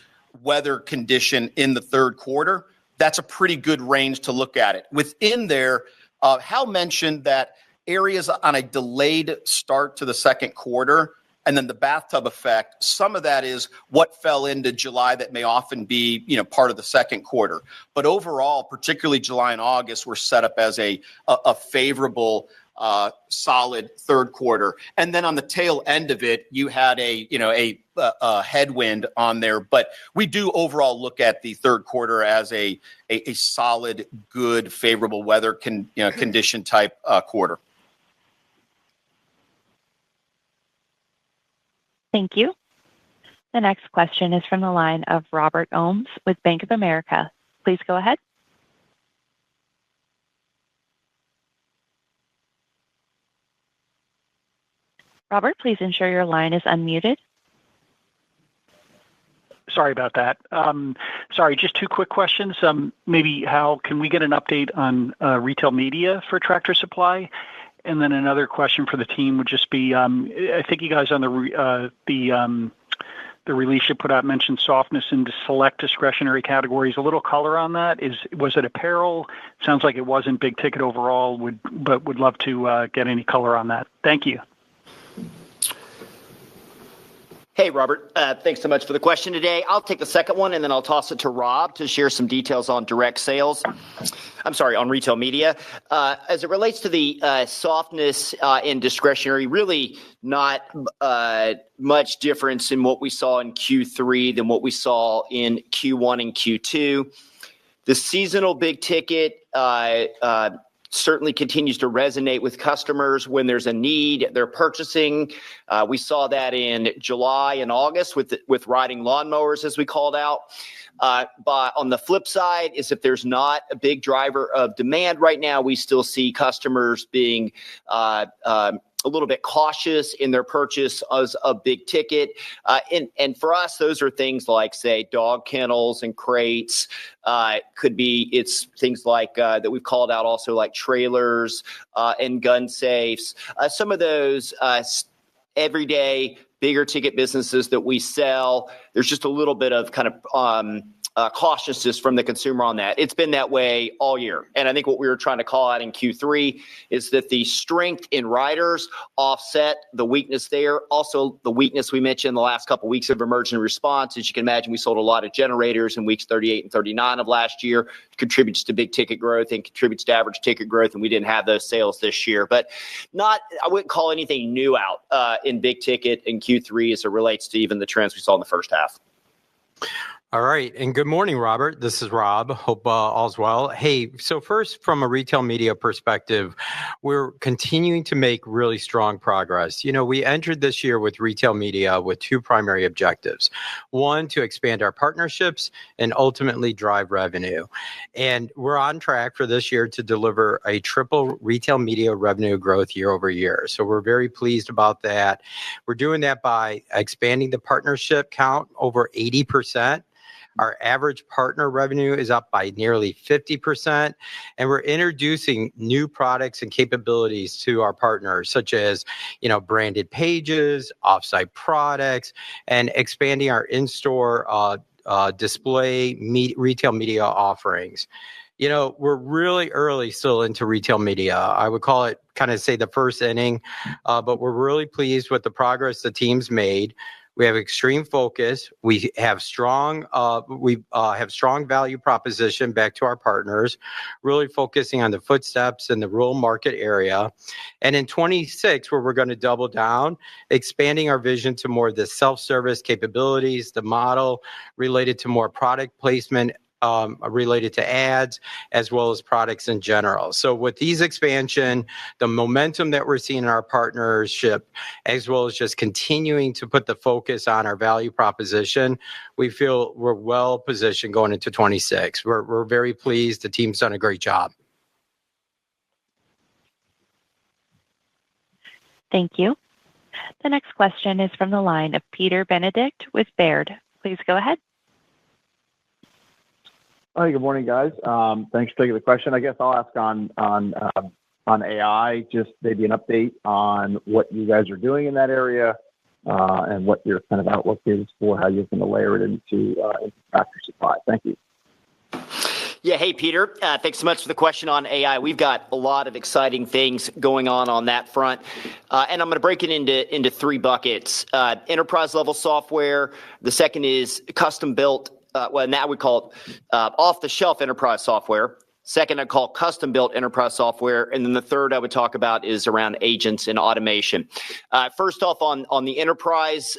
weather condition in the third quarter, that's a pretty good range to look at it. Within there, Hal mentioned that areas on a delayed start to the second quarter, and then the bathtub effect, some of that is what fell into July that may often be, part of the second quarter. But overall, particularly July and August, were set up as a favorable, solid third quarter. And then on the tail end of it, you had a headwind on there. But we do overall look at the third quarter as a solid, good, favorable weather condition type quarter. Thank you. The next question is from the line of Robert Ohmes with Bank of America. Please go ahead. Robert, please ensure your line is unmuted. Sorry about that. Sorry, just two quick questions. Maybe, Hal, can we get an update on retail media for Tractor Supply? And then another question for the team would just be, I think you guys on the release you put out mentioned softness in select discretionary categories. A little color on that. Was it apparel? Sounds like it wasn't big ticket overall, but would love to get any color on that. Thank you. Hey, Robert. Thanks so much for the question today. I'll take the second one, and then I'll toss it to Rob to share some details on direct sales. On retail media. As it relates to the softness in discretionary, really not much difference in what we saw in Q3 than what we saw in Q1 and Q2. The seasonal big ticket certainly continues to resonate with customers when there's a need, they're purchasing. We saw that in July and August with riding lawnmowers, as we called out. But on the flip side is if there's not a big driver of demand right now, we still see customers being a little bit cautious in their purchase as a big ticket. And for us, those are things like, say, dog kennels and crates. It's things like that we've called out also, like trailers and gun safes. Some of those everyday bigger ticket businesses that we sell, there's just a little bit of kind of cautiousness from the consumer on that. It's been that way all year. And I think what we were trying to call out in Q3 is that the strength in riders offset the weakness there. Also, the weakness we mentioned in the last couple of weeks of emergency response. As you can imagine, we sold a lot of generators in weeks 38 and 39 of last year. It contributes to big ticket growth and contributes to average ticket growth. And we didn't have those sales this year. But I wouldn't call anything new out in big ticket in Q3 as it relates to even the trends we saw in the first half. All right. And good morning, Robert. This is Rob. Hope all's well. Hey, so first, from a retail media perspective, we're continuing to make really strong progress. You know, we entered this year with retail media with two primary objectives. One, to expand our partnerships and ultimately drive revenue. And we're on track for this year to deliver a triple retail media revenue growth year over year. So we're very pleased about that. We're doing that by expanding the partnership count over 80%. Our average partner revenue is up by nearly 50%, and we're introducing new products and capabilities to our partners, such as, branded pages, offsite products, and expanding our in-store display retail media offerings. We're really early still into retail media. I would call it kind of say the first inning, but we're really pleased with the progress the team's made. We have extreme focus. We have strong value proposition back to our partners, really focusing on the footsteps in the rural market area. And in 26, where we're going to double down, expanding our vision to more of the self-service capabilities, the model related to more product placement, related to ads, as well as products in general. So with these expansion, the momentum that we're seeing in our partnership, as well as just continuing to put the focus on our value proposition, we feel we're well positioned going into 26. We're very pleased. The team's done a great job. Thank you. The next question is from the line of Peter Benedict with Baird. Please go ahead. Hi, good morning, guys. Thanks for taking the question. I guess I'll ask on AI, just maybe an update on what you guys are doing in that area, and what your kind of outlook is for how you're going to layer it into Tractor Supply. Thank you. Yeah. Hey, Peter. Thanks so much for the question on AI. We've got a lot of exciting things going on that front. And I'm going to break it into three buckets. Enterprise level software. The second is custom built, now we call it off-the-shelf enterprise software. Second, I'd call custom-built enterprise software. And then the third I would talk about is around agents and automation. First off, on the enterprise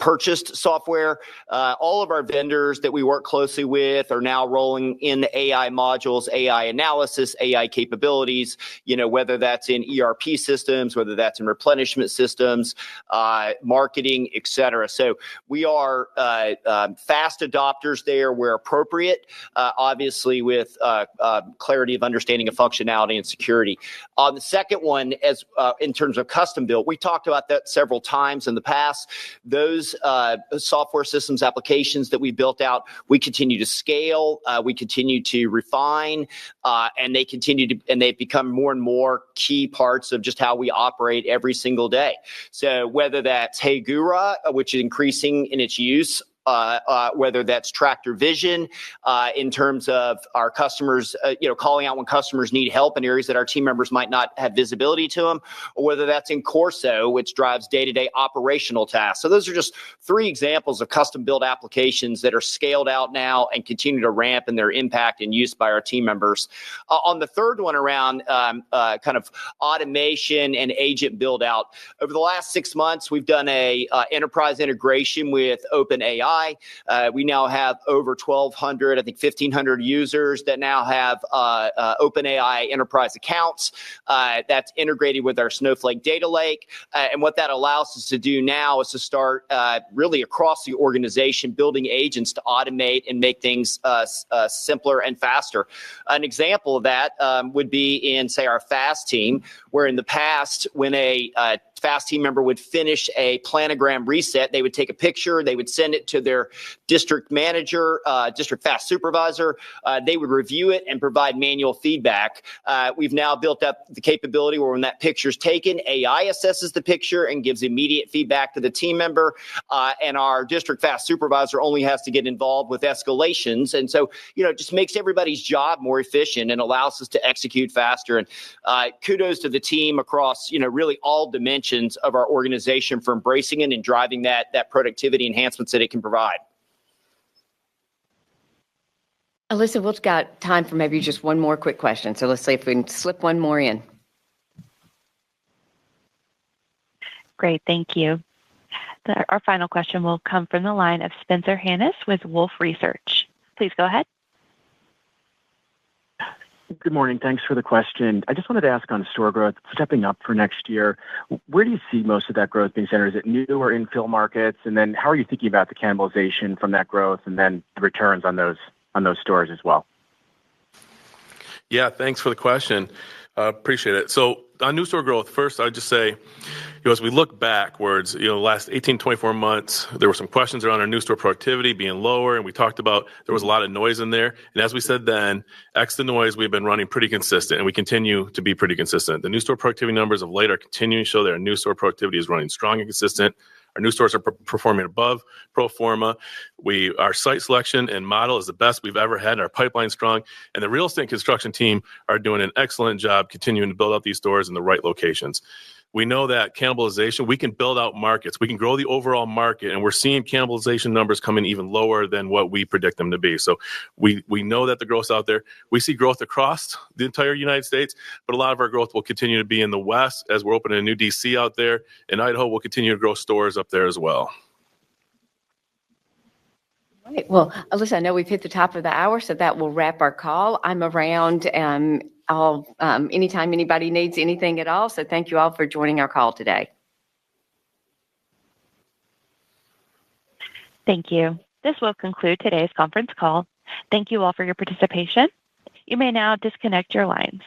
purchased software, all of our vendors that we work closely with are now rolling in AI modules, AI analysis, AI capabilities, whether that's in ERP systems, whether that's in replenishment systems, marketing, et cetera. So we are fast adopters there where appropriate, obviously with clarity of understanding of functionality and security. On the second one, as in terms of custom built, we talked about that several times in the past. Those software systems applications that we built out, we continue to scale, we continue to refine, and they've become more and more key parts of just how we operate every single day. So whether that's Hey Gura, which is increasing in its use, whether that's Tractor Vision, in terms of our customers, calling out when customers need help in areas that our team members might not have visibility to them, or whether that's in Corso, which drives day-to-day operational tasks. So those are just three examples of custom-built applications that are scaled out now and continue to ramp in their impact and use by our team members. On the third one around kind of automation and agent build-out, over the last 6 months, we've done a enterprise integration with OpenAI. We now have over 1,200, I think 1,500 users that now have OpenAI enterprise accounts. That's integrated with our Snowflake data lake. And what that allows us to do now is to start really across the organization building agents to automate and make things simpler and faster. An example of that would be in, say, our FAST team, where in the past, when a FAST team member would finish a planogram reset, they would take a picture, they would send it to their district manager, district FAST supervisor. They would review it and provide manual feedback. We've now built up the capability where when that picture is taken, AI assesses the picture and gives immediate feedback to the team member. And our district FAST supervisor only has to get involved with escalations. And so, it just makes everybody's job more efficient and allows us to execute faster. And kudos to the team across, really all dimensions of our organization for embracing it and driving that productivity enhancements that it can provide. Alyssa, we've got time for maybe just one more quick question. So let's see if we can slip one more in. Great, thank you. Our final question will come from the line of Spencer Hannis with Wolfe Research. Please go ahead. Good morning. Thanks for the question. I just wanted to ask on store growth, stepping up for next year, where do you see most of that growth being centered? Is it new or infill markets? And then how are you thinking about the cannibalization from that growth and then the returns on those stores as well? Yeah, thanks for the question. Appreciate it. So on new store growth, first, I'd just say, as we look backwards, the last 18, 24 months, there were some questions around our new store productivity being lower, and we talked about there was a lot of noise in there. And as we said then, X the noise, we've been running pretty consistent, and we continue to be pretty consistent. The new store productivity numbers of late are continuing to show that our new store productivity is running strong and consistent. Our new stores are performing above pro forma. Our site selection and model is the best we've ever had. Our pipeline's strong, and the real estate and construction team are doing an excellent job continuing to build out these stores in the right locations. We know that cannibalization, we can build out markets. We can grow the overall market, and we're seeing cannibalization numbers come in even lower than what we predict them to be. So we know that the growth's out there. We see growth across the entire United States, but a lot of our growth will continue to be in the West as we're opening a new DC out there. In Idaho, we'll continue to grow stores up there as well. Right. Well, Alyssa, I know we've hit the top of the hour, so that will wrap our call. I'm around anytime anybody needs anything at all. So thank you all for joining our call today. Thank you. This will conclude today's conference call. Thank you all for your participation. You may now disconnect your lines.